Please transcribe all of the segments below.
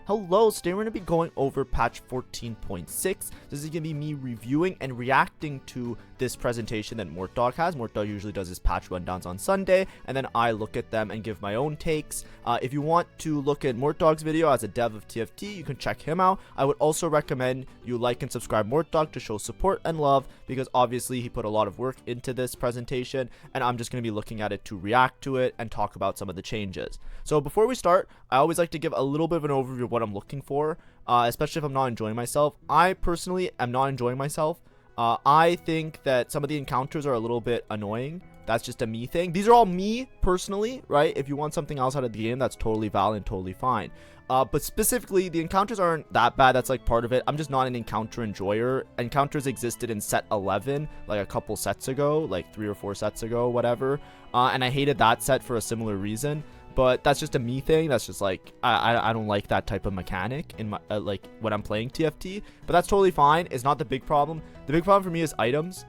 Hello, today we're going to be going over patch 14.6. This is going to be me reviewing and reacting to this presentation that Mortdog has. Mortdog usually does his patch rundowns on Sunday, and then I look at them and give my own takes. If you want to look at Mortdog's video as a dev of TFT, you can check him out. I would also recommend you like and subscribe Mortdog to show support and love, because obviously he put a lot of work into this presentation, and I'm just going to be looking at it to react to it and talk about some of the changes. So before we start, I always like to give a little bit of an overview of what I'm looking for, especially if I'm not enjoying myself. I personally am not enjoying myself. I think that some of the encounters are a little bit annoying. That's just a me thing. These are all me personally, right? If you want something else out of the game, that's totally valid and totally fine. But specifically, the encounters aren't that bad. That's like part of it. I'm just not an encounter enjoyer. Encounters existed in set 11, like a couple sets ago, like 3 or 4 sets ago, whatever. And I hated that set for a similar reason. But that's just a me thing. That's just like I don't like that type of mechanic in my like when I'm playing TFT. But that's totally fine. It's not the big problem. The big problem for me is items.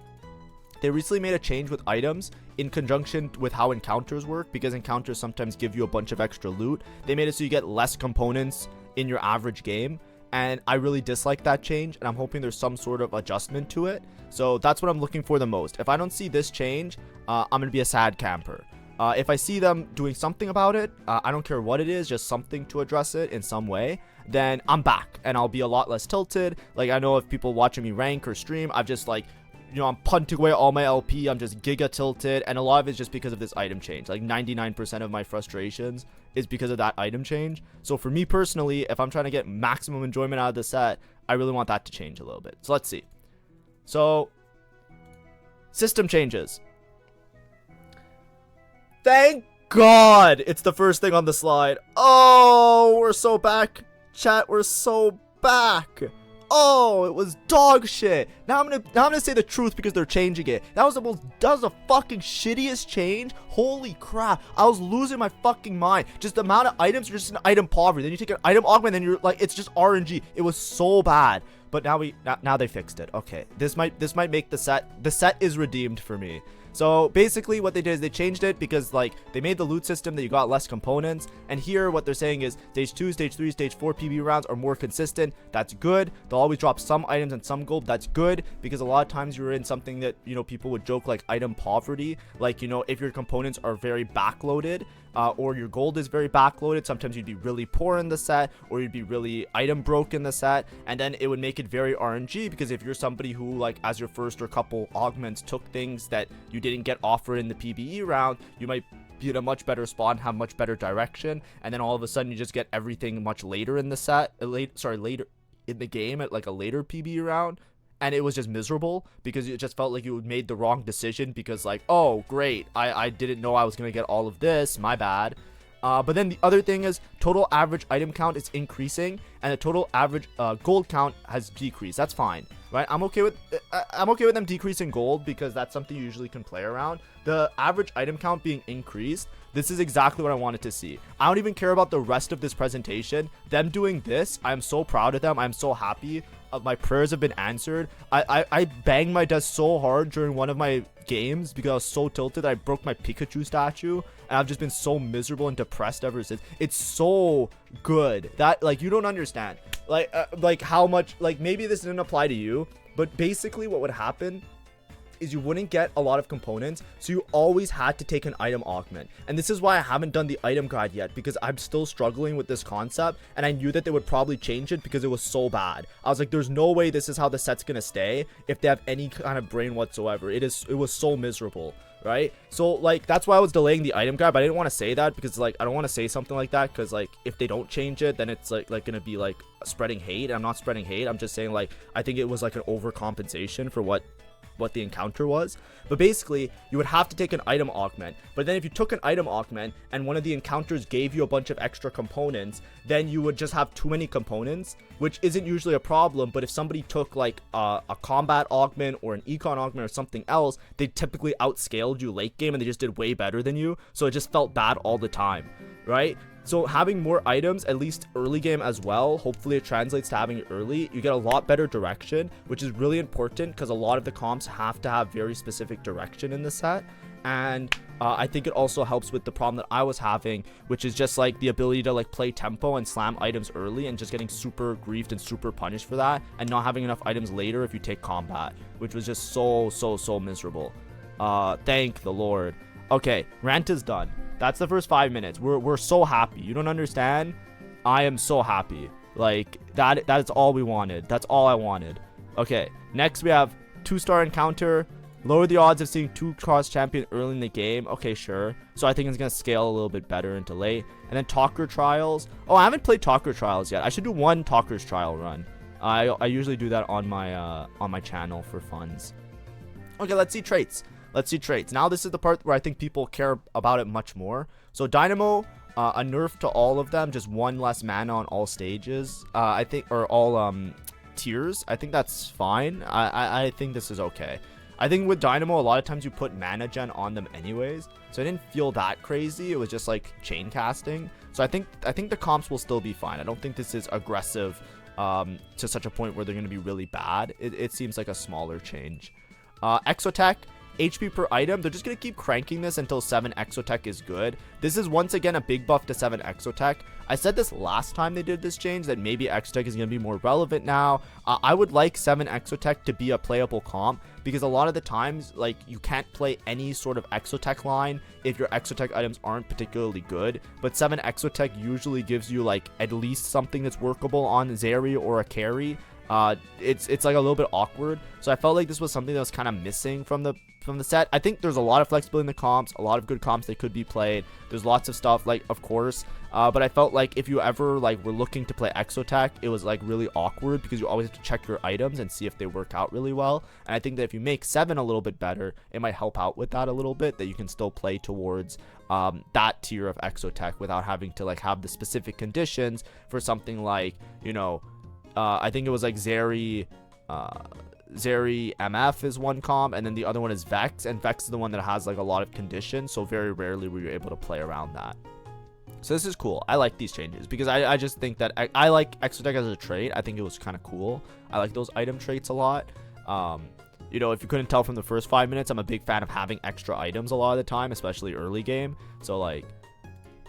They recently made a change with items in conjunction with how encounters work, because encounters sometimes give you a bunch of extra loot. They made it so you get less components in your average game, and I really dislike that change, and I'm hoping there's some sort of adjustment to it. So that's what I'm looking for the most. If I don't see this change, I'm gonna be a sad camper. If I see them doing something about it, I don't care what it is, just something to address it in some way, then I'm back and I'll be a lot less tilted. Like, I know if people watching me rank or stream, I've just like, you know, I'm punting away all my LP, I'm just giga tilted, and a lot of it's just because of this item change. Like 99% of my frustrations is because of that item change. So for me personally, if I'm trying to get maximum enjoyment out of the set, I really want that to change a little bit. So let's see. So, system changes. Thank God it's the first thing on the slide. Oh, we're so back. Chat, we're so back. Oh, it was dog shit. Now I'm gonna say the truth, because they're changing it. That was the fucking shittiest change. Holy crap. I was losing my fucking mind. Just the amount of items are just an item poverty. Then you take an item augment, and you're like, it's just RNG. It was so bad. But now they fixed it. Okay. This might make the set is redeemed for me. So basically what they did is they changed it because like they made the loot system that you got less components, and here what they're saying is stage 2, stage 3, stage 4 PB rounds are more consistent. That's good. They'll always drop some items and some gold. That's good, because a lot of times you're in something that, you know, people would joke like item poverty. Like, you know, if your components are very backloaded, or your gold is very backloaded, sometimes you'd be really poor in the set, or you'd be really item broke in the set, and then it would make it very RNG, because if you're somebody who, like, as your first or couple augments took things that you didn't get offered in the PBE round, you might be in a much better spot and have much better direction, and then all of a sudden you just get everything much later in the set, later in the game at like a later PBE round. And it was just miserable, because it just felt like you made the wrong decision, because like, oh great, I didn't know I was gonna get all of this, my bad. But then the other thing is total average item count is increasing, and the total average gold count has decreased. That's fine, right? I'm okay with them decreasing gold, because that's something you usually can play around. The average item count being increased, this is exactly what I wanted to see. I don't even care about the rest of this presentation. Them doing this, I'm so proud of them. I'm so happy. My prayers have been answered. I banged my desk so hard during one of my games because I was so tilted I broke my Pikachu statue, and I've just been so miserable and depressed ever since. It's so good that, like, you don't understand like how much, like, maybe this didn't apply to you, but basically what would happen is you wouldn't get a lot of components, so you always had to take an item augment. And this is why I haven't done the item guide yet, because I'm still struggling with this concept, and I knew that they would probably change it because it was so bad. I was like, there's no way this is how the set's gonna stay if they have any kind of brain whatsoever. It was so miserable, right? So like, that's why I was delaying the item guide, but I didn't want to say that, because like I don't want to say something like that, because like if they don't change it, then it's like gonna be like spreading hate. I'm not spreading hate, I'm just saying like I think it was like an overcompensation for what the encounter was. But basically you would have to take an item augment, but then if you took an item augment and one of the encounters gave you a bunch of extra components, then you would just have too many components, which isn't usually a problem. But if somebody took like a combat augment or an econ augment or something else, they typically outscaled you late game, and they just did way better than you, so it just felt bad all the time, right? So having more items, at least early game as well, hopefully it translates to having it early. You get a lot better direction, which is really important, because a lot of the comps have to have very specific direction in the set. And I think it also helps with the problem that I was having, which is just like the ability to like play tempo and slam items early and just getting super griefed and super punished for that, and not having enough items later if you take combat, which was just so miserable. Thank the Lord. Okay, rant is done. That's the first 5 minutes. We're so happy. You don't understand? I am so happy. Like that's all we wanted. That's all I wanted. Okay, next we have 2-star encounter. Lower the odds of seeing 2 cross champion early in the game. Okay, sure. So I think it's going to scale a little bit better into late. And then Talker Trials. Oh, I haven't played Talker Trials yet. I should do 1 Talker's Trial run. I usually do that on my channel for funs. Okay, let's see traits. Let's see traits. Now this is the part where I think people care about it much more. So Dynamo, a nerf to all of them. Just 1 less mana on all stages. I think, or all tiers. I think that's fine. I think this is okay. I think with Dynamo, a lot of times you put mana gen on them anyways, so I didn't feel that crazy. It was just like chain casting. So I think the comps will still be fine. I don't think this is aggressive to such a point where they're going to be really bad. It seems like a smaller change. Exotech, HP per item. They're just going to keep cranking this until 7 Exotech is good. This is once again a big buff to 7 Exotech. I said this last time they did this change, that maybe Exotech is going to be more relevant now. I would like 7 Exotech to be a playable comp, because a lot of the times, like, you can't play any sort of Exotech line if your Exotech items aren't particularly good. But 7 Exotech usually gives you like at least something that's workable on Zeri or a carry. It's like a little bit awkward. So I felt like this was something that was kind of missing from the set. I think there's a lot of flexibility in the comps, a lot of good comps that could be played. There's lots of stuff, like, of course, but I felt like if you ever like were looking to play Exotech, it was like really awkward because you always have to check your items and see if they work out really well. And I think that if you make 7 a little bit better, it might help out with that a little bit, that you can still play towards that tier of Exotech without having to like have the specific conditions for something like, you know, I think it was like Zeri MF is one comp, and then the other one is Vex, and Vex is the one that has like a lot of conditions, so very rarely were you able to play around that. So this is cool. I like these changes because I just think that I like Exotech as a trait. I think it was kind of cool. I like those item traits a lot. You know, if you couldn't tell from the first 5 minutes, I'm a big fan of having extra items a lot of the time, especially early game. So like,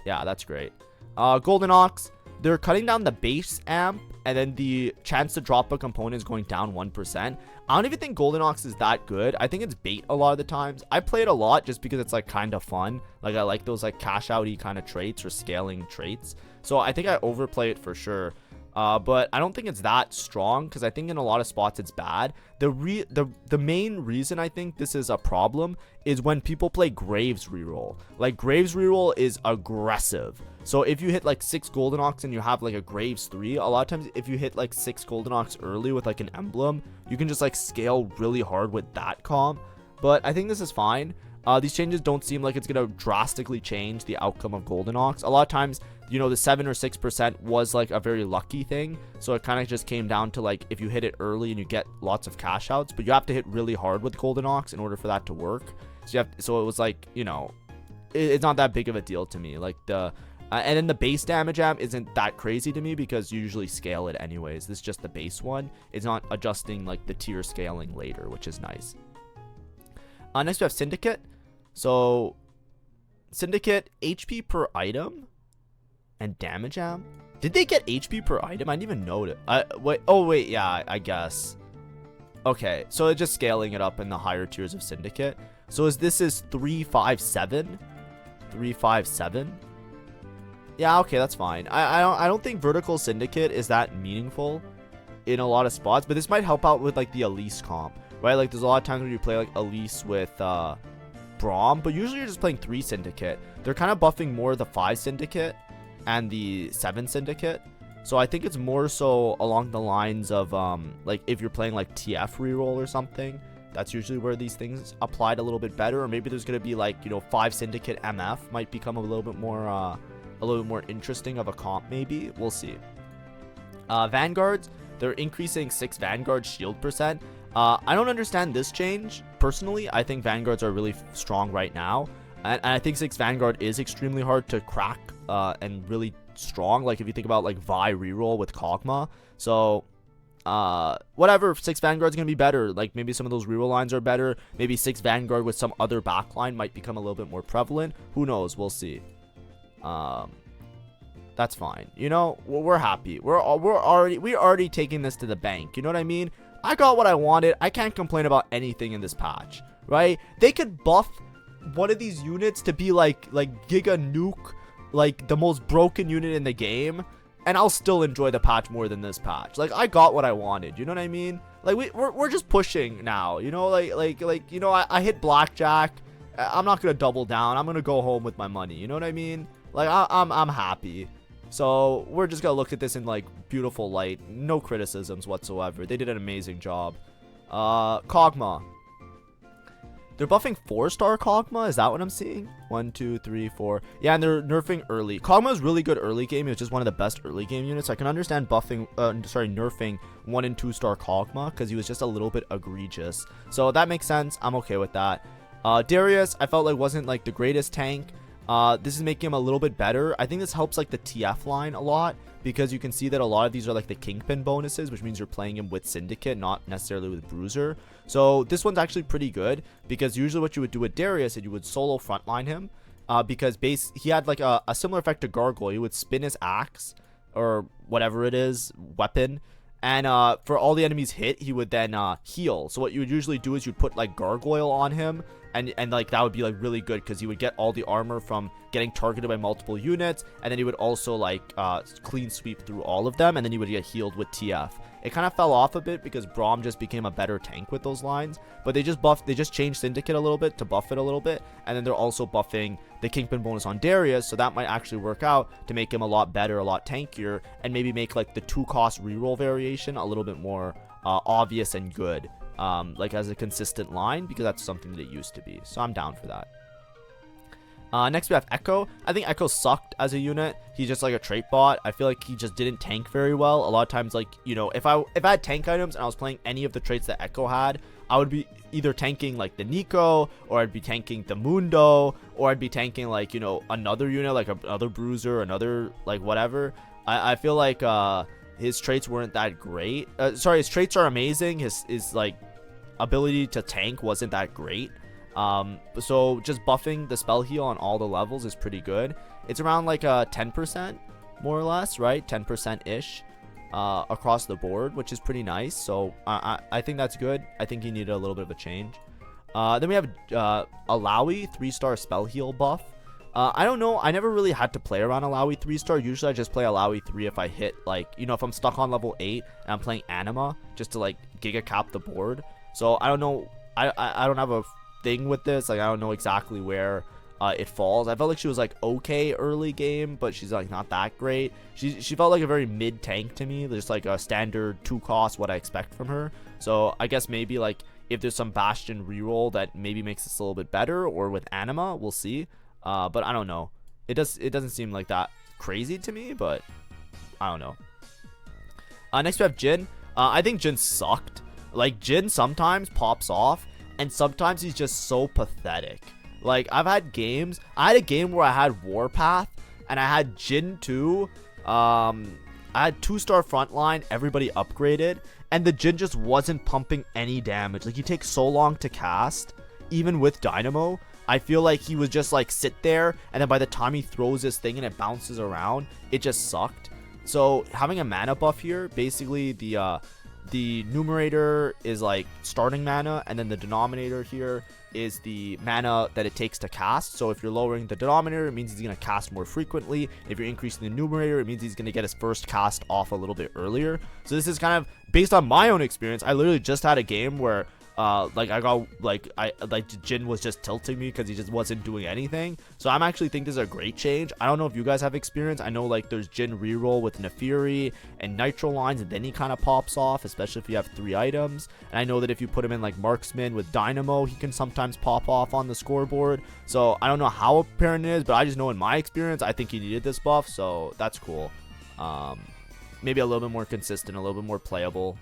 yeah, that's great. Golden Ox, they're cutting down the base amp, and then the chance to drop a component is going down 1%. I don't even think Golden Ox is that good. I think it's bait a lot of the times. I play it a lot just because it's like kind of fun. Like, I like those like cash outy kind of traits or scaling traits. So I think I overplay it for sure. But I don't think it's that strong, because I think in a lot of spots it's bad. The main reason I think this is a problem is when people play Graves reroll. Like, Graves reroll is aggressive. So if you hit like 6 Golden Ox and you have like a Graves 3, a lot of times if you hit like 6 Golden Ox early with like an emblem, you can just like scale really hard with that comp. But I think this is fine. These changes don't seem like it's going to drastically change the outcome of Golden Ox. A lot of times, you know, the 7 or 6% was like a very lucky thing. So it kind of just came down to like, if you hit it early and you get lots of cash outs, but you have to hit really hard with Golden Ox in order for that to work. So it was like, you know, it's not that big of a deal to me. Like and then the base damage amp isn't that crazy to me because you usually scale it anyways. This is just the base one. It's not adjusting like the tier scaling later, which is nice. Next we have Syndicate. So Syndicate, HP per item and damage amp. Did they get HP per item? I didn't even know it. Wait, yeah, I guess. Okay, so it's just scaling it up in the higher tiers of Syndicate. So this is 357. 357. Yeah, okay, that's fine. I don't think vertical Syndicate is that meaningful in a lot of spots, but this might help out with like the Elise comp, right? Like, there's a lot of times when you play like Elise with Braum, but usually you're just playing 3 Syndicate. They're kind of buffing more the 5 Syndicate and the 7 Syndicate. So I think it's more so along the lines of like if you're playing like TF reroll or something, that's usually where these things applied a little bit better. Or maybe there's gonna be like, you know, 5 Syndicate MF might become a little bit more interesting of a comp. Maybe we'll see. Vanguards, they're increasing 6 Vanguard shield percent. I don't understand this change personally. I think Vanguards are really strong right now, and I think 6 Vanguard is extremely hard to crack and really strong. Like, if you think about like Vi reroll with Kog'Maw. So whatever, 6 Vanguard's gonna be better. Like, maybe some of those reroll lines are better. Maybe 6 Vanguard with some other backline might become a little bit more prevalent. Who knows? We'll see. That's fine. You know, we're happy. We're already taking this to the bank. You know what I mean? I got what I wanted. I can't complain about anything in this patch, right? They could buff one of these units to be like Giga Nuke, like the most broken unit in the game, and I'll still enjoy the patch more than this patch. Like, I got what I wanted. You know what I mean? Like, we're just pushing now. You know, like you know, I hit blackjack. I'm not gonna double down. I'm gonna go home with my money. You know what I mean? Like, I'm happy. So we're just gonna look at this in like beautiful light. No criticisms whatsoever. They did an amazing job. Kog'Maw. They're buffing 4-star Kog'Maw. Is that what I'm seeing? 1, 2, 3, 4. Yeah, and they're nerfing early. Kog'Maw is really good early game. It's just one of the best early game units. I can understand nerfing 1 and 2-star Kog'Maw because he was just a little bit egregious. So that makes sense. I'm okay with that. Darius, I felt like wasn't like the greatest tank. This is making him a little bit better. I think this helps like the TF line a lot because you can see that a lot of these are like the Kingpin bonuses, which means you're playing him with Syndicate, not necessarily with Bruiser. So this one's actually pretty good because usually what you would do with Darius is you would solo frontline him because he had like a similar effect to Gargoyle. He would spin his axe or whatever it is, weapon, and for all the enemies hit, he would then heal. So what you would usually do is you'd put like Gargoyle on him, and like that would be like really good because he would get all the armor from getting targeted by multiple units, and then he would also like clean sweep through all of them, and then he would get healed with TF. It kind of fell off a bit because Braum just became a better tank with those lines, but they just changed Syndicate a little bit to buff it a little bit, and then they're also buffing the Kingpin bonus on Darius, so that might actually work out to make him a lot better, a lot tankier, and maybe make like the 2-cost reroll variation a little bit more obvious and good, like as a consistent line, because that's something that it used to be. So I'm down for that. Next we have Echo. I think Echo sucked as a unit. He's just like a trait bot. I feel like he just didn't tank very well. A lot of times, like, you know, if I had tank items and I was playing any of the traits that Echo had, I would be either tanking like the Nico, or I'd be tanking the Mundo, or I'd be tanking like, you know, another unit, like another Bruiser, another like whatever. I feel like his traits weren't that great. Sorry, his traits are amazing. His like ability to tank wasn't that great. So just buffing the spell heal on all the levels is pretty good. It's around like 10% more or less, right? 10% ish across the board, which is pretty nice. So I think that's good. I think he needed a little bit of a change. Then we have Alawi 3-star spell heal buff. I don't know. I never really had to play around Alawi 3-star. Usually I just play Alawi 3 if I hit like, you know, if I'm stuck on level 8 and I'm playing Anima just to like giga cap the board. So I don't know. I don't have a thing with this. Like, I don't know exactly where it falls. I felt like she was like okay early game, but she's like not that great. She felt like a very mid tank to me, just like a standard 2-cost what I expect from her. So I guess maybe like if there's some Bastion reroll that maybe makes this a little bit better, or with Anima, we'll see. But I don't know. It doesn't seem like that crazy to me, but I don't know. Next we have Jin. I think Jin sucked. Like, Jin sometimes pops off, and sometimes he's just so pathetic. Like, I had a game where I had Warpath, and I had Jin too. I had 2-star frontline, everybody upgraded, and the Jin just wasn't pumping any damage. Like, he takes so long to cast, even with Dynamo. I feel like he was just like sit there, and then by the time he throws this thing and it bounces around, it just sucked. So having a mana buff here, basically the numerator is like starting mana, and then the denominator here is the mana that it takes to cast. So if you're lowering the denominator, it means he's going to cast more frequently. If you're increasing the numerator, it means he's going to get his first cast off a little bit earlier. So this is kind of based on my own experience. I literally just had a game where Jin was just tilting me because he just wasn't doing anything. So I'm actually think this is a great change. I don't know if you guys have experience. I know like there's Jin reroll with Nefiri and Nitro lines, and then he kind of pops off, especially if you have 3 items. And I know that if you put him in like Marksman with Dynamo, he can sometimes pop off on the scoreboard. So I don't know how apparent it is, but I just know in my experience, I think he needed this buff. So that's cool. Maybe a little bit more consistent, a little bit more playable.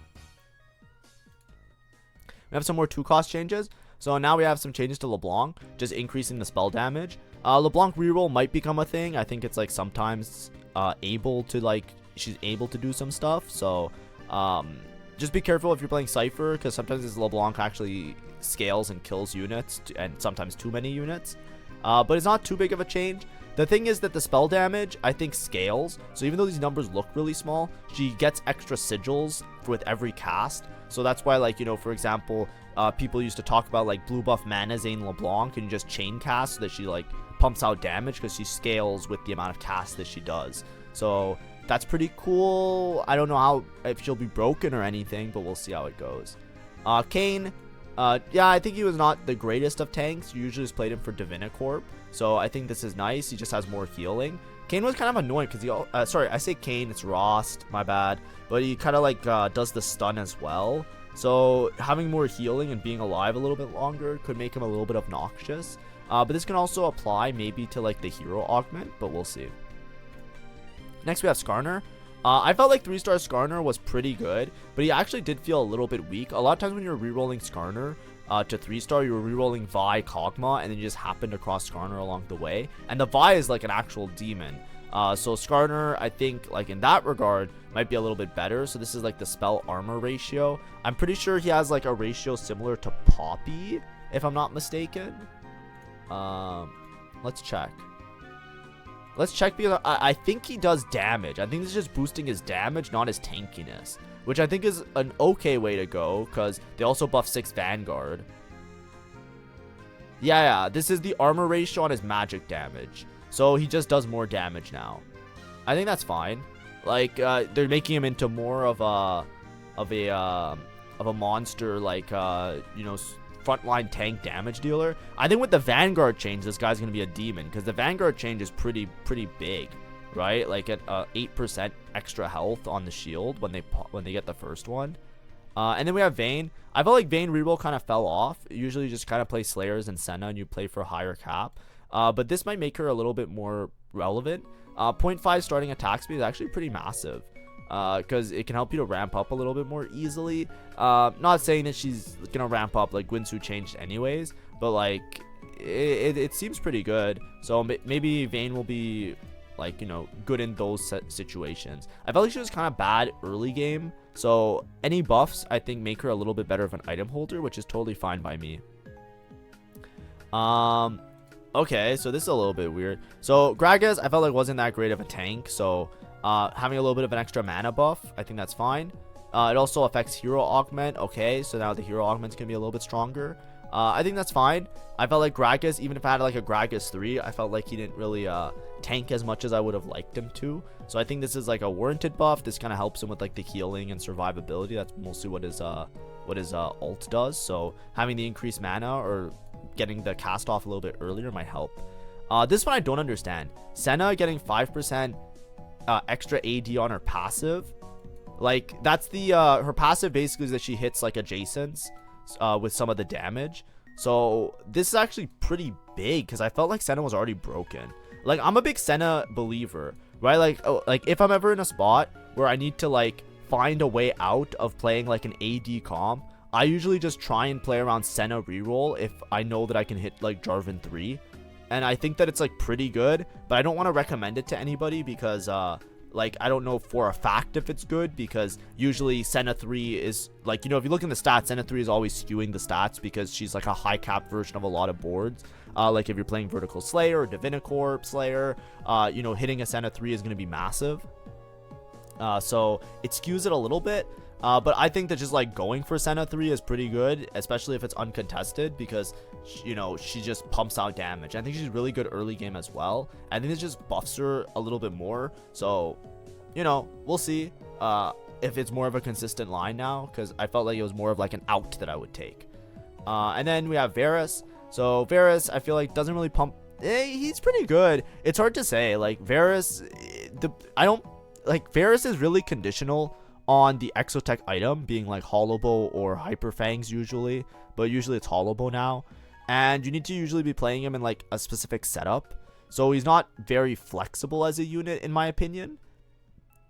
We have some more 2-cost changes. So now we have some changes to LeBlanc, just increasing the spell damage. LeBlanc reroll might become a thing. I think it's like sometimes she's able to do some stuff. So Just be careful if you're playing Cypher, because sometimes this LeBlanc actually scales and kills units, and sometimes too many units. But it's not too big of a change. The thing is that the spell damage, I think, scales. So even though these numbers look really small, she gets extra sigils with every cast. So that's why, like, you know, for example, people used to talk about, like, blue buff Mana Zane LeBlanc and just chain cast so that she, like, pumps out damage because she scales with the amount of casts that she does. So that's pretty cool. I don't know how, if she'll be broken or anything, but we'll see how it goes. Kayn, yeah, I think he was not the greatest of tanks. You usually just played him for Divinicorp. So I think this is nice. He just has more healing. Kayn was kind of annoying because he, sorry, I say Kayn, it's Rost, my bad. But he kind of like does the stun as well. So having more healing and being alive a little bit longer could make him a little bit obnoxious. But this can also apply maybe to like the hero augment, but we'll see. Next we have Skarner. I felt like 3-star Skarner was pretty good, but he actually did feel a little bit weak. A lot of times when you're rerolling Skarner to 3-star, you were rerolling Vi, Kog'Maw, and then you just happened to cross Skarner along the way. And the Vi is like an actual demon. So Skarner, I think, like in that regard, might be a little bit better. So this is like the spell armor ratio. I'm pretty sure he has like a ratio similar to Poppy, if I'm not mistaken. Let's check. Let's check because I think he does damage. I think this is just boosting his damage, not his tankiness. Which I think is an okay way to go because they also buff 6 Vanguard. Yeah, this is the armor ratio on his magic damage. So he just does more damage now. I think that's fine. Like, they're making him into more of a monster, like, you know, frontline tank damage dealer. I think with the Vanguard change, this guy's gonna be a demon because the Vanguard change is pretty big, right? Like at 8% extra health on the shield when they get the first one. And then we have Vayne. I felt like Vayne reroll kind of fell off. Usually you just kind of play Slayers and Senna and you play for a higher cap. But this might make her a little bit more relevant. 0.5 starting attack speed is actually pretty massive. Because it can help you to ramp up a little bit more easily. Not saying that she's gonna ramp up like Guinsoo changed anyways, but like it seems pretty good. So maybe Vayne will be like, you know, good in those situations. I felt like she was kind of bad early game, so any buffs I think make her a little bit better of an item holder, which is totally fine by me. Okay, so this is a little bit weird. So Gragas I felt like wasn't that great of a tank, so having a little bit of an extra mana buff, I think that's fine. It also affects hero augment. Okay, so now the hero augment's gonna be a little bit stronger. I think that's fine. I felt like Gragas, even if I had like a Gragas 3, I felt like he didn't really tank as much as I would have liked him to. So I think this is like a warranted buff. This kind of helps him with like the healing and survivability. That's mostly what his ult does. So having the increased mana or getting the cast off a little bit earlier might help. This one I don't understand. Senna getting 5% extra AD on her passive. Like that's the her passive basically is that she hits like adjacents with some of the damage. So this is actually pretty big because I felt like Senna was already broken. Like I'm a big Senna believer, right? Like if I'm ever in a spot where I need to like find a way out of playing like an AD comp, I usually just try and play around Senna reroll if I know that I can hit like Jarvan 3. And I think that it's like pretty good, but I don't want to recommend it to anybody because like I don't know for a fact if it's good, because usually Senna 3 is like, you know, if you look in the stats, Senna 3 is always skewing the stats because she's like a high cap version of a lot of boards. Like if you're playing Vertical Slayer or Divinicorp Slayer, you know, hitting a Senna 3 is going to be massive. So it skews it a little bit. But I think that just like going for Senna 3 is pretty good, especially if it's uncontested, because you know she just pumps out damage. I think she's really good early game as well. I think it just buffs her a little bit more. So, you know, we'll see if it's more of a consistent line now, because I felt like it was more of like an out that I would take. And then we have Varus. So Varus, I feel like doesn't really pump. He's pretty good. It's hard to say. Like Varus, Varus is really conditional on the Exotech item being like Hollow Bow or Hyper Fangs usually, but usually it's Hollow Bow now, and you need to usually be playing him in like a specific setup, so he's not very flexible as a unit in my opinion.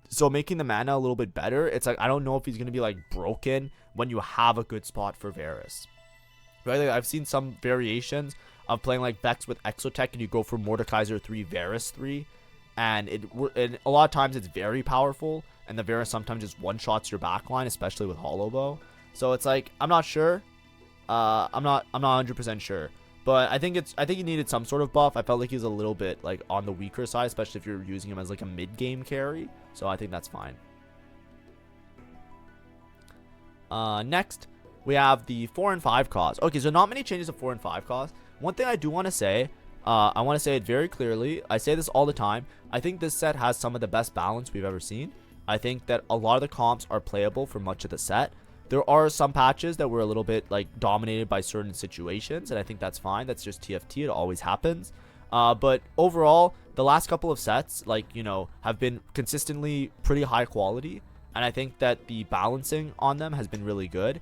So making the mana a little bit better, it's like I don't know if he's gonna be like broken when you have a good spot for Varus, right? Like I've seen some variations of playing like Vex with Exotech and you go for Mordekaiser 3 Varus 3, and and a lot of times it's very powerful, and the Vera sometimes just one-shots your backline, especially with Hollow Bow. So it's like, I'm not sure. I'm not 100% sure. But I think he needed some sort of buff. I felt like he was a little bit like on the weaker side, especially if you're using him as like a mid-game carry. So I think that's fine. Next, we have the 4 and 5 cost. Okay, so not many changes of 4 and 5 cost. One thing I do want to say, I want to say it very clearly. I say this all the time. I think this set has some of the best balance we've ever seen. I think that a lot of the comps are playable for much of the set. There are some patches that were a little bit like dominated by certain situations, and I think that's fine. That's just TFT. It always happens. But overall, the last couple of sets, like, you know, have been consistently pretty high quality, and I think that the balancing on them has been really good.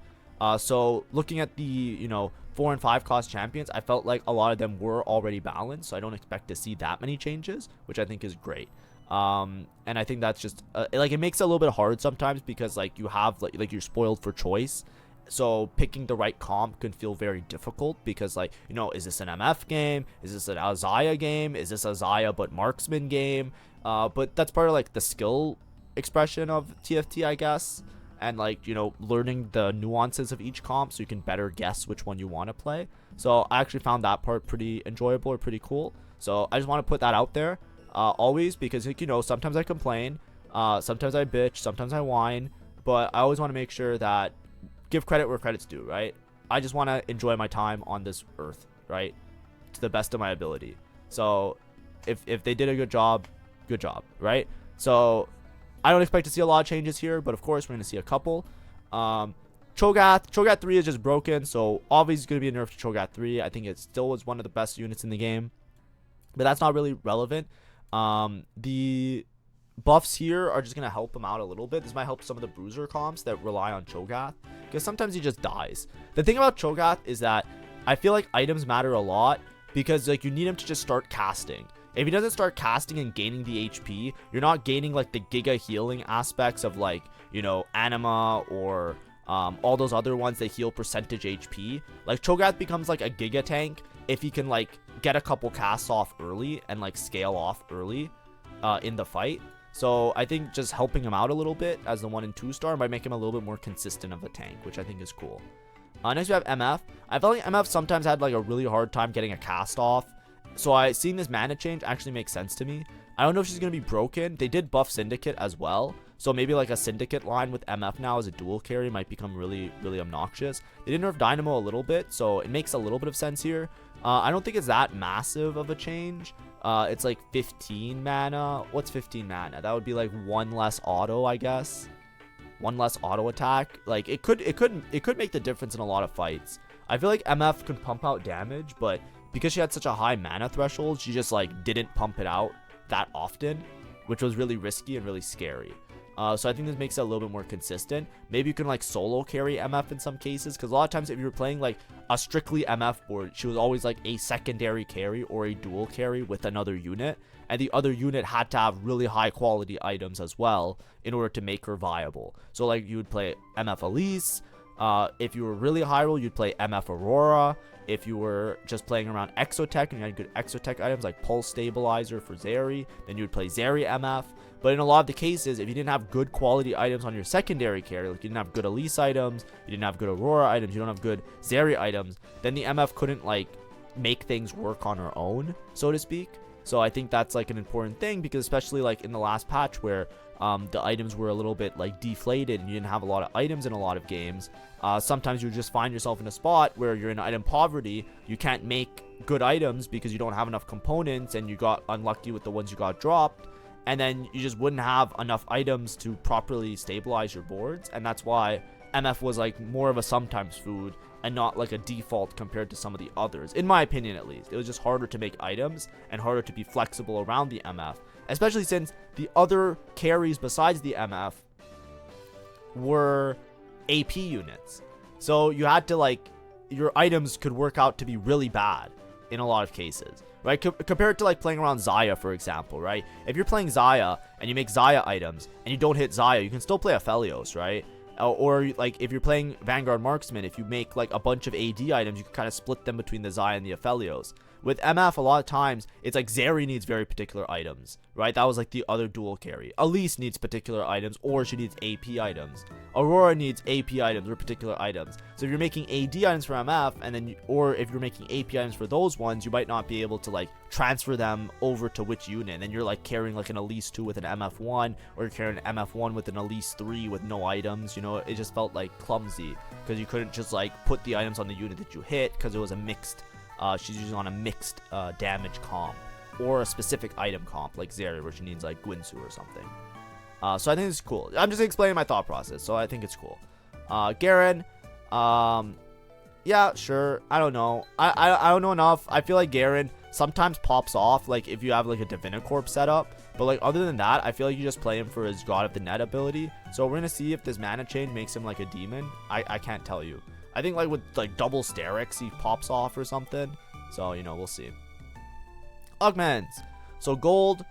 So looking at the, you know, 4 and 5 cost champions, I felt like a lot of them were already balanced, so I don't expect to see that many changes, which I think is great. And I think that's just like, it makes it a little bit hard sometimes because like you have like you're spoiled for choice, so picking the right comp can feel very difficult because, like, you know, is this an MF game, is this an Azaya game, is this a Azaya but marksman game? But that's part of like the skill expression of TFT, I guess, and like, you know, learning the nuances of each comp so you can better guess which one you want to play. So I actually found that part pretty enjoyable or pretty cool, so I just want to put that out there. Always, because, like, you know, sometimes I complain, sometimes I bitch, sometimes I whine, but I always want to make sure that give credit where credit's due, right? I just want to enjoy my time on this earth, right, to the best of my ability. So if they did a good job, right? So I don't expect to see a lot of changes here, but of course we're going to see a couple. Cho'Gath 3 is just broken, so obviously it's going to be a nerf to Cho'Gath 3. I think it still was one of the best units in the game, but that's not really relevant. The buffs here are just going to help him out a little bit. This might help some of the bruiser comps that rely on Cho'Gath, because sometimes he just dies. The thing about Cho'Gath is that I feel like items matter a lot, because like you need him to just start casting. If he doesn't start casting and gaining the HP, you're not gaining like the giga healing aspects of, like, you know, Anima or all those other ones that heal percentage HP. Like, Cho'Gath becomes like a giga tank if he can like get a couple casts off early and like scale off early in the fight. So I think just helping him out a little bit as the 1 and 2 star might make him a little bit more consistent of a tank, which I think is cool. Next we have MF. I felt like MF sometimes had like a really hard time getting a cast off, so seeing this mana change actually makes sense to me. I don't know if she's going to be broken. They did buff Syndicate as well, so maybe like a Syndicate line with MF now as a dual carry might become really, really obnoxious. They did nerf Dynamo a little bit, so it makes a little bit of sense here. I don't think it's that massive of a change. It's like 15 mana. What's 15 mana? That would be like 1 less auto, I guess. 1 less auto attack. Like, it could make the difference in a lot of fights. I feel like MF could pump out damage, but because she had such a high mana threshold, she just like didn't pump it out that often, which was really risky and really scary. So I think this makes it a little bit more consistent. Maybe you can like solo carry MF in some cases, because a lot of times if you were playing like a strictly MF board, she was always like a secondary carry or a dual carry with another unit, and the other unit had to have really high quality items as well in order to make her viable. So like you would play MF Elise. If you were really high roll, you'd play MF Aurora. If you were just playing around Exotech and you had good Exotech items like Pulse Stabilizer for Zeri, then you would play Zeri MF. But in a lot of the cases, if you didn't have good quality items on your secondary carry, like you didn't have good Elise items, you didn't have good Aurora items, you don't have good Zeri items, then the MF couldn't like make things work on her own, so to speak. So I think that's like an important thing, because especially like in the last patch where the items were a little bit like deflated and you didn't have a lot of items in a lot of games, sometimes you just find yourself in a spot where you're in item poverty. You can't make good items because you don't have enough components and you got unlucky with the ones you got dropped, and then you just wouldn't have enough items to properly stabilize your boards. And that's why MF was like more of a sometimes food and not like a default compared to some of the others, in my opinion at least. It was just harder to make items and harder to be flexible around the MF, especially since the other carries besides the MF were AP units. So you had to like, your items could work out to be really bad in a lot of cases, right? Compared to like playing around Xayah, for example, right? If you're playing Xayah and you make Xayah items and you don't hit Xayah, you can still play Aphelios, right? Or like if you're playing Vanguard Marksman, if you make like a bunch of AD items, you can kind of split them between the Xayah and the Aphelios. With MF, a lot of times, it's like Zeri needs very particular items, right? That was like the other dual carry. Elise needs particular items, or she needs AP items. Aurora needs AP items or particular items. So if you're making AD items for MF, and then or if you're making AP items for those ones, you might not be able to like transfer them over to which unit. And then you're like carrying like an Elise 2 with an MF1, or you're carrying an MF1 with an Elise 3 with no items. You know, it just felt like clumsy because you couldn't just like put the items on the unit that you hit because it was a mixed. She's using on a mixed damage comp or a specific item comp like Zeri, where she needs like Gwinsu or something. So I think it's cool. I'm just explaining my thought process, so I think it's cool. Garen, yeah, sure. I don't know. I don't know enough. I feel like Garen sometimes pops off like if you have like a Divinicorp setup, but like other than that, I feel like you just play him for his God of the Net ability. So we're gonna see if this mana chain makes him like a demon. I can't tell you. I think like with like double Sterix he pops off or something. So, you know, we'll see. Augments. So gold,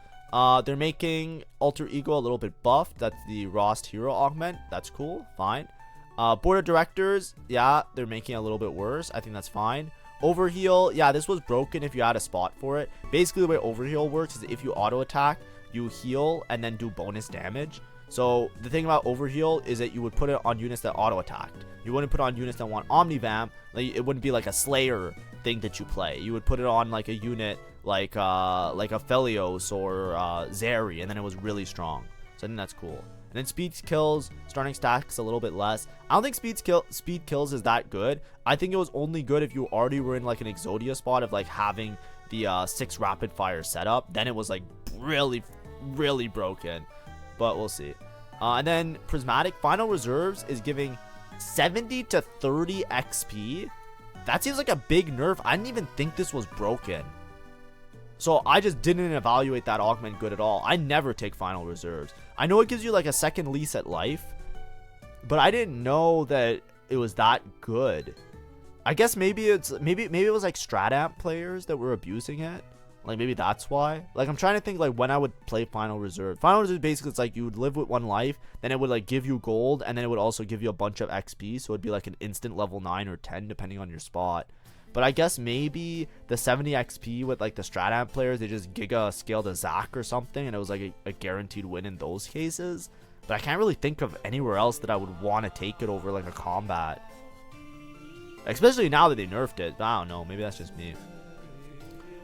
they're making Alter Ego a little bit buffed. That's the Rost Hero Augment. That's cool. Fine. Board of Directors, yeah, they're making it a little bit worse. I think that's fine. Overheal, yeah, this was broken if you had a spot for it. Basically, the way Overheal works is if you auto attack, you heal and then do bonus damage. So the thing about Overheal is that you would put it on units that auto attacked. You wouldn't put it on units that want Omnivamp. Like, it wouldn't be like a Slayer thing that you play. You would put it on like a unit like a Felios or Zeri, and then it was really strong. So I think that's cool. And then speed kills, starting stacks a little bit less. I don't think speed kills is that good. I think it was only good if you already were in like an Exodia spot of like having the 6 rapid fire setup. Then it was like really broken. But we'll see. And then Prismatic Final Reserves is giving 70 to 30 XP. That seems like a big nerf. I didn't even think this was broken. So I just didn't evaluate that augment good at all. I never take Final Reserves. I know it gives you like a second lease at life, but I didn't know that it was that good. I guess maybe it was like Strat-Amp players that were abusing it. Like maybe that's why. Like I'm trying to think like when I would play Final Reserve. Final Reserve basically it's like you would live with 1 life, then it would like give you gold, and then it would also give you a bunch of XP. So it'd be like an instant level 9 or 10 depending on your spot. But I guess maybe the 70 XP with like the Strat-Amp players, they just giga scaled a Zac or something, and it was like a guaranteed win in those cases. But I can't really think of anywhere else that I would want to take it over like a combat. Especially now that they nerfed it. I don't know, maybe that's just me.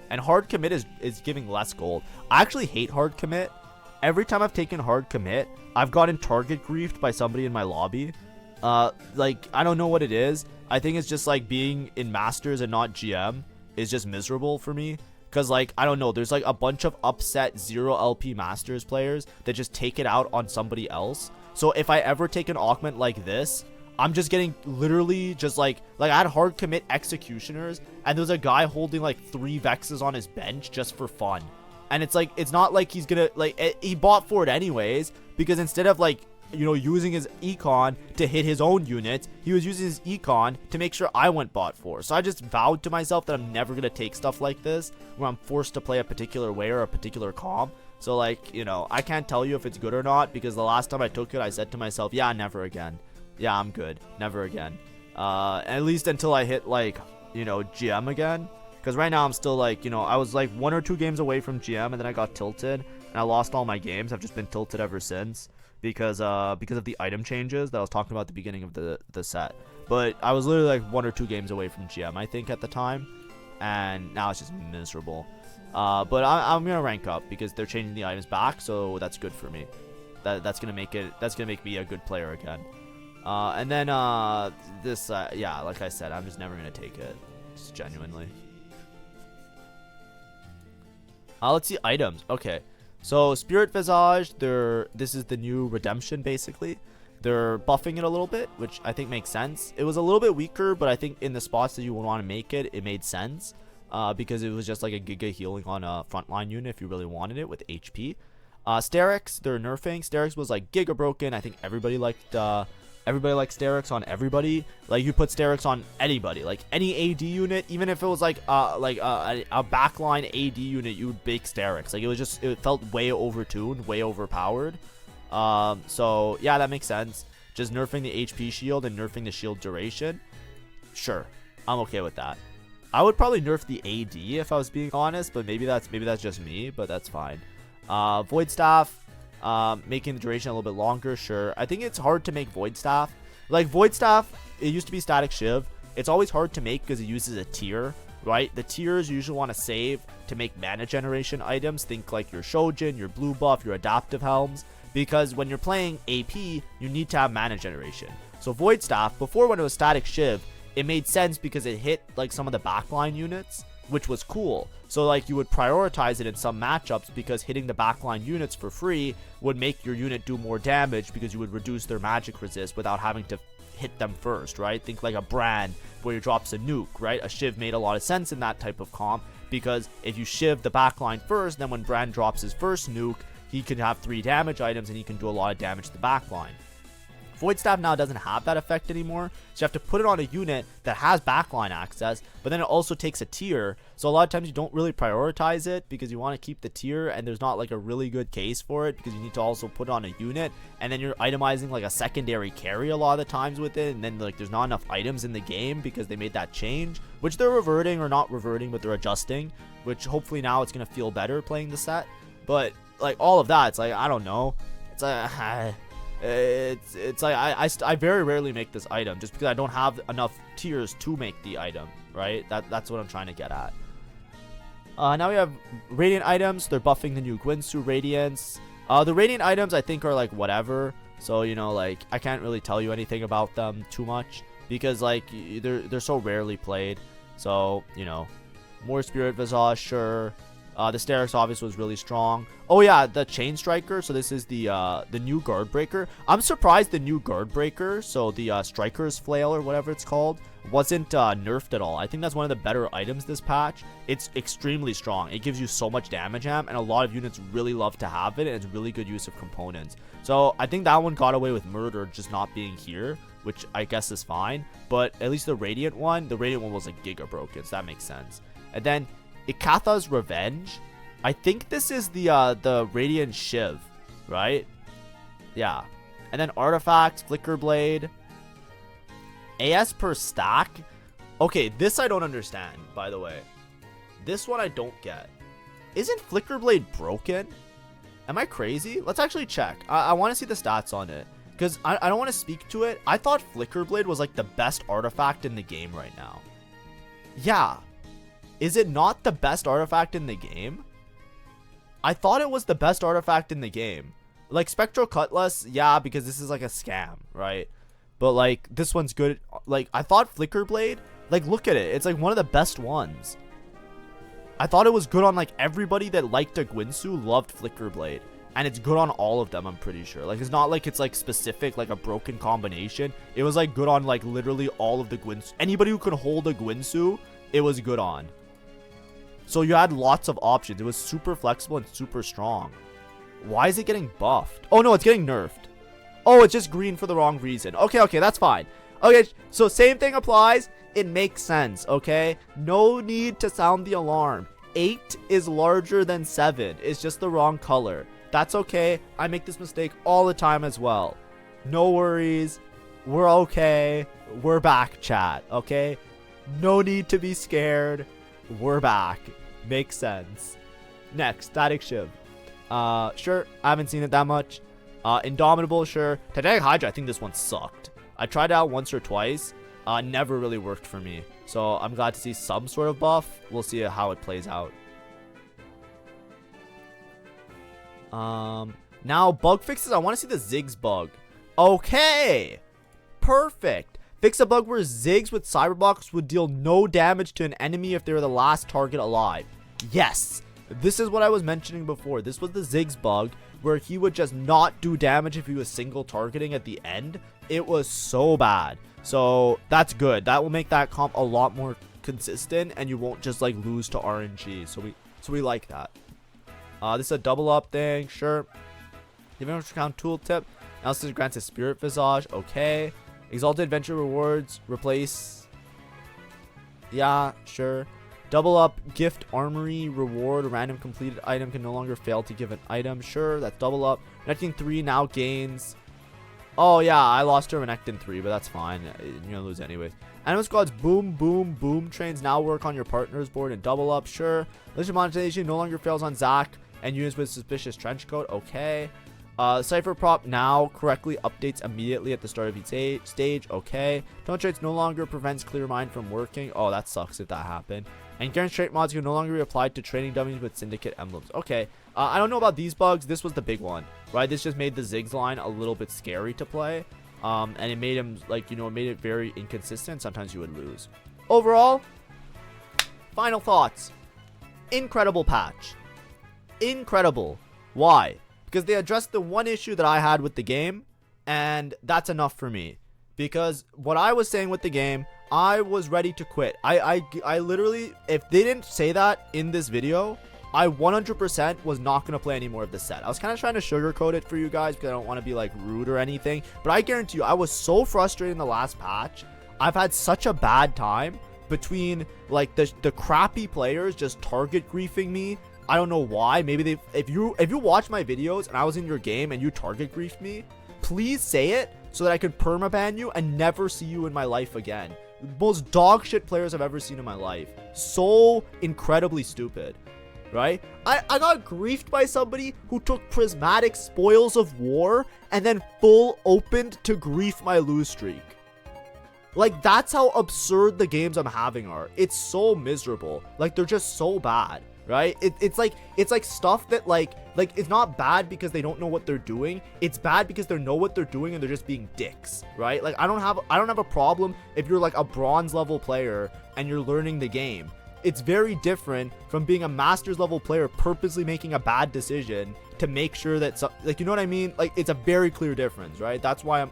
And hard commit is giving less gold. I actually hate hard commit. Every time I've taken hard commit, I've gotten target griefed by somebody in my lobby. Like, I don't know what it is. I think it's just like being in Masters and not GM is just miserable for me. Because, like, I don't know. There's like a bunch of upset 0 LP Masters players that just take it out on somebody else. So if I ever take an augment like this, I'm just getting literally just like I had hard commit executioners, and there was a guy holding like 3 Vexes on his bench just for fun. And it's like, it's not like he's gonna like, he bought for it anyways, because instead of like, you know, using his econ to hit his own units, he was using his econ to make sure I went bot 4. So I just vowed to myself that I'm never gonna take stuff like this where I'm forced to play a particular way or a particular comp. So like, you know, I can't tell you if it's good or not, because the last time I took it, I said to myself, yeah, never again. Yeah, I'm good. Never again. At least until I hit, like, you know, GM again. Because right now I'm still, like, you know, I was, like, 1 or 2 games away from GM, and then I got tilted. And I lost all my games. I've just been tilted ever since. Because of the item changes that I was talking about at the beginning of the set. But I was literally, like, 1 or 2 games away from GM, I think, at the time. And now it's just miserable. But I'm going to rank up, because they're changing the items back, so that's good for me. That's going to make me a good player again. And then this yeah, like I said, I'm just never gonna take it, just genuinely. Let's see items. Okay, so Spirit Visage, this is the new redemption. Basically they're buffing it a little bit, which I think makes sense. It was a little bit weaker, but I think in the spots that you would want to make it, it made sense, because it was just like a giga healing on a frontline unit if you really wanted it with HP. Sterix, they're nerfing. Sterix was like giga broken. I think everybody liked Sterix on everybody. Like, you put Sterix on anybody, like any AD unit, even if it was like a backline AD unit, you would bake Sterix. Like, it felt way overtuned, way overpowered. So yeah, that makes sense. Just nerfing the HP shield and nerfing the shield duration, sure, I'm okay with that. I would probably nerf the AD if I was being honest, but maybe that's just me, but that's fine. Void Staff, making the duration a little bit longer, sure. I think it's hard to make Void Staff. Like Void Staff, it used to be Static Shiv. It's always hard to make because it uses a tier, right? The tiers you usually want to save to make mana generation items. Think like your Shojin, your blue buff, your adaptive helms. Because when you're playing AP, you need to have mana generation. So Void Staff, before when it was Static Shiv, it made sense because it hit like some of the backline units, which was cool. So like you would prioritize it in some matchups because hitting the backline units for free would make your unit do more damage because you would reduce their magic resist without having to hit them first, right? Think like a Brand where he drops a nuke, right? A Shiv made a lot of sense in that type of comp because if you Shiv the backline first, then when Brand drops his first nuke, he can have 3 damage items and he can do a lot of damage to the backline. Void Staff now doesn't have that effect anymore, so you have to put it on a unit that has backline access, but then it also takes a tier, so a lot of times you don't really prioritize it because you want to keep the tier and there's not like a really good case for it because you need to also put it on a unit, and then you're itemizing like a secondary carry a lot of the times with it, and then like there's not enough items in the game because they made that change, which they're reverting, or not reverting, but they're adjusting, which hopefully now it's going to feel better playing the set. But like all of that, it's like, I don't know, it's like it's like I very rarely make this item just because I don't have enough tiers to make the item, right? That's what I'm trying to get at. Now we have Radiant items. They're buffing the new Gwinsu Radiance. The Radiant items I think are like whatever, so you know, like I can't really tell you anything about them too much because like they're so rarely played. So you know, more Spirit Visage, sure. The Sterak's obviously was really strong. Oh yeah, the Chain Striker. So this is the new Guard Breaker. I'm surprised the new Guard Breaker, so the Striker's Flail or whatever it's called, wasn't nerfed at all. I think that's one of the better items this patch. It's extremely strong. It gives you so much damage amp, and a lot of units really love to have it, and it's really good use of components. So I think that one got away with murder just not being here, which I guess is fine. But at least the Radiant one was like giga broken, so that makes sense. And then Ikatha's Revenge. I think this is the Radiant Shiv, right? Yeah. And then Artifacts, Flicker Blade, AS per stack. Okay, this I don't understand, by the way. This one I don't get. Isn't Flicker Blade broken? Am I crazy? Let's actually check. I want to see the stats on it, because I don't want to speak to it. I thought Flicker Blade was like the best artifact in the game right now. Yeah. Is it not the best artifact in the game? I thought it was the best artifact in the game. Like Spectral Cutlass, yeah, because this is like a scam, right? But like this one's good. Like I thought Flicker Blade, like look at it. It's like one of the best ones. I thought it was good on like everybody that liked a Gwinsu loved Flicker Blade. And it's good on all of them, I'm pretty sure. Like it's not like it's like specific, like a broken combination. It was like good on like literally all of the Gwinsu. Anybody who could hold a Gwinsu, it was good on. So you had lots of options. It was super flexible and super strong. Why is it getting buffed? Oh no, it's getting nerfed. Oh, it's just green for the wrong reason. Okay, that's fine. Okay, so same thing applies. It makes sense, okay? No need to sound the alarm. 8 is larger than 7. It's just the wrong color. That's okay. I make this mistake all the time as well. No worries. We're okay. We're back, chat, okay? No need to be scared. We're back. Makes sense. Next, Static Shiv. Sure, I haven't seen it that much. Indomitable, sure. Titanic Hydra, I think this one sucked. I tried it out once or twice. Never really worked for me. So I'm glad to see some sort of buff. We'll see how it plays out. Now bug fixes. I want to see the Ziggs bug. Okay, perfect. Fix a bug where Ziggs with Cyberblocks would deal no damage to an enemy if they were the last target alive. Yes, this is what I was mentioning before. This was the Ziggs bug where he would just not do damage if he was single targeting at the end. It was so bad. So that's good. That will make that comp a lot more consistent, and you won't just like lose to RNG. So we like that. This is a double up thing, sure. Event count tooltip. Now this grants a Spirit Visage. Okay. Exalted Adventure rewards replace. Yeah, sure. Double up gift armory reward. A random completed item can no longer fail to give an item. Sure, that's double up. Connecting 3 now gains. Oh, yeah, I lost to Renekton 3, but that's fine. You're going to lose anyways. Animal Squad's boom, boom, boom trains now work on your partner's board and double up. Sure. Legion monetization no longer fails on Zac and units with suspicious trench coat. Okay. Cypher prop now correctly updates immediately at the start of each stage. Okay. Tone traits no longer prevents Clear Mind from working. Oh, that sucks if that happened. And guaranteed trait mods can no longer be applied to training dummies with syndicate emblems. Okay. I don't know about these bugs. This was the big one, right? This just made the Ziggs line a little bit scary to play. And it made him, like, you know, it made it very inconsistent. Sometimes you would lose. Overall, final thoughts. Incredible patch. Incredible. Why? Because they addressed the one issue that I had with the game, and that's enough for me. Because what I was saying with the game, I was ready to quit. I literally, if they didn't say that in this video, I 100% was not going to play any more of this set. I was kind of trying to sugarcoat it for you guys because I don't want to be like rude or anything. But I guarantee you, I was so frustrated in the last patch. I've had such a bad time between like the crappy players just target griefing me. I don't know why. Maybe if you watch my videos and I was in your game and you target griefed me, please say it so that I can permaban you and never see you in my life again. Most dog shit players I've ever seen in my life. So incredibly stupid. Right? I got griefed by somebody who took prismatic spoils of war and then full opened to grief my lose streak. Like, that's how absurd the games I'm having are. It's so miserable. Like, they're just so bad. Right? It's like stuff that like it's not bad because they don't know what they're doing. It's bad because they know what they're doing and they're just being dicks. Right? Like, I don't have a problem if you're like a bronze level player and you're learning the game. It's very different from being a master's level player purposely making a bad decision to make sure that, like, you know what I mean? Like, it's a very clear difference, right? That's why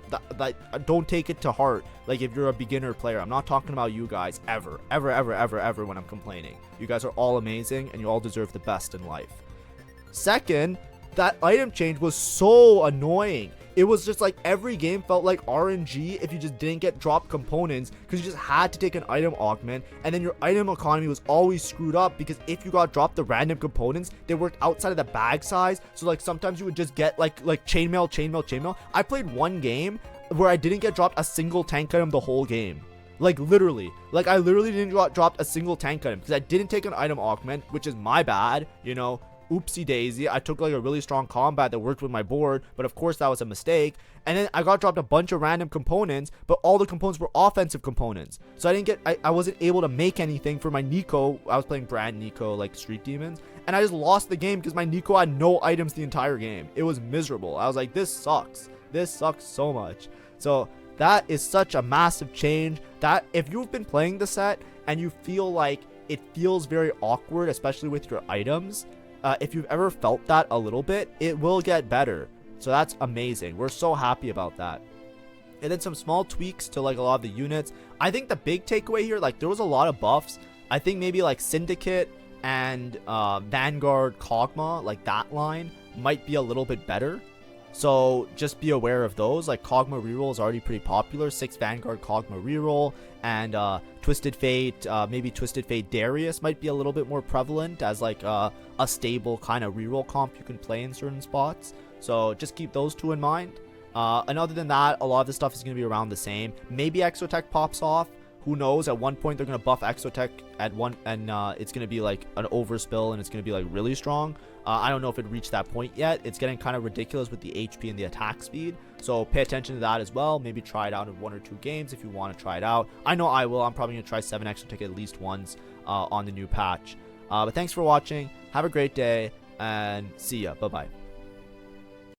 don't take it to heart. Like, if you're a beginner player, I'm not talking about you guys ever when I'm complaining. You guys are all amazing and you all deserve the best in life. Second, that item change was so annoying. It was just like every game felt like RNG if you just didn't get dropped components because you just had to take an item augment, and then your item economy was always screwed up because if you got dropped the random components, they worked outside of the bag size. So like sometimes you would just get like chainmail. I played one game where I didn't get dropped a single tank item the whole game. Like literally, I literally didn't get dropped a single tank item because I didn't take an item augment, which is my bad, you know. Oopsie daisy. I took like a really strong combat that worked with my board, but of course that was a mistake. And then I got dropped a bunch of random components, but all the components were offensive components, so I wasn't able to make anything for my Nico. I was playing brand Nico, like Street Demons, and I just lost the game because my Nico had no items the entire game. It was miserable. I was like, this sucks so much. So that is such a massive change that if you've been playing the set and you feel like it feels very awkward, especially with your items, if you've ever felt that a little bit, it will get better. So that's amazing. We're so happy about that. And then some small tweaks to like a lot of the units. I think the big takeaway here, like there was a lot of buffs. I think maybe like Syndicate and Vanguard Kog'Maw, like that line might be a little bit better. So just be aware of those. Like Kog'Maw reroll is already pretty popular. 6 Vanguard Kog'Maw reroll, and Twisted Fate, maybe Twisted Fate Darius might be a little bit more prevalent as like a stable kind of reroll comp you can play in certain spots. So just keep those two in mind. And other than that, a lot of the stuff is going to be around the same. Maybe Exotech pops off. Who knows? At one point they're going to buff Exotech at one, and it's going to be like an overspill and it's going to be like really strong. I don't know if it reached that point yet. It's getting kind of ridiculous with the HP and the attack speed. So pay attention to that as well. Maybe try it out in 1 or 2 games if you want to try it out. I know I will. I'm probably going to try 7 Exotech at least once on the new patch. But thanks for watching. Have a great day and see ya. Bye-bye.